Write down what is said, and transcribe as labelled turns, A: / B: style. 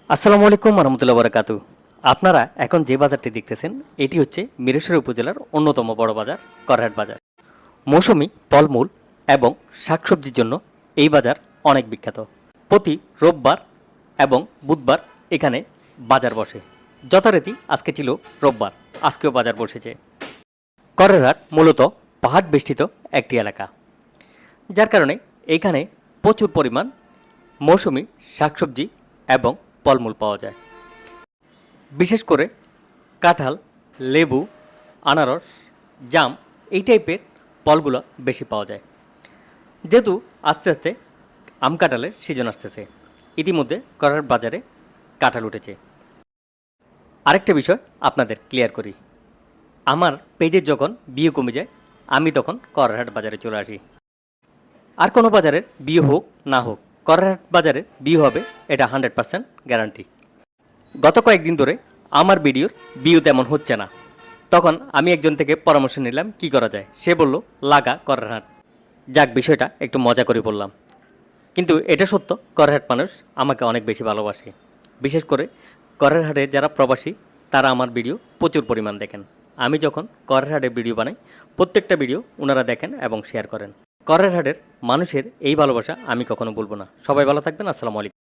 A: আসসালামু আলাইকুম রহমতুল্লাহ বরকাতু। আপনারা এখন যে বাজারটি দেখতেছেন এটি হচ্ছে মিরেশ্বর উপজেলার অন্যতম বড় বাজার করহাট বাজার। মৌসুমি ফলমূল এবং শাকসবজির জন্য এই বাজার অনেক বিখ্যাত। প্রতি রোববার এবং বুধবার এখানে বাজার বসে। যথারীতি আজকে ছিল রোববার, আজকেও বাজার বসেছে। করহাট মূলত পাহাড় বেষ্টিত একটি এলাকা, যার কারণে এইখানে প্রচুর পরিমাণ মৌসুমি শাকসবজি এবং ফলমূল পাওয়া যায়। বিশেষ করে কাঁঠাল, লেবু, আনারস, জাম এই টাইপের ফলগুলো বেশি পাওয়া যায়। যেহেতু আস্তে আস্তে আম কাঁঠালের সিজন আসতেছে, ইতিমধ্যে করহাট বাজারে কাঁঠাল উঠেছে। আরেকটা বিষয় আপনাদের ক্লিয়ার করি, আমার পেজের যখন বিয়ে কমে যায় আমি তখন করহাট বাজারে চলে আসি। আর কোনো বাজারের বিয়ে হোক না হোক, করহাট বাজারে বিয়ে হবে এটা 100% গ্যারান্টি। গত কয়েকদিন ধরে আমার ভিডিওর ভিউ তেমন হচ্ছে না, তখন আমি একজন থেকে পরামর্শ নিলাম কি করা যায়। সে বলল লাগা করহাট। যাক, বিষয়টা একটু মজা করে বললাম, কিন্তু এটা সত্য, করহাট মানুষ আমাকে অনেক বেশি ভালোবাসে। বিশেষ করে করহাটে যারা প্রবাসী তারা আমার ভিডিও প্রচুর পরিমাণ দেখেন। আমি যখন করহাটের ভিডিও বানাই প্রত্যেকটা ভিডিও ওনারা দেখেন এবং শেয়ার করেন। করহাটের মানুষের এই ভালোবাসা আমি কখনো বলবো না। সবাই ভালো থাকবেন। আসসালামু আলাইকুম।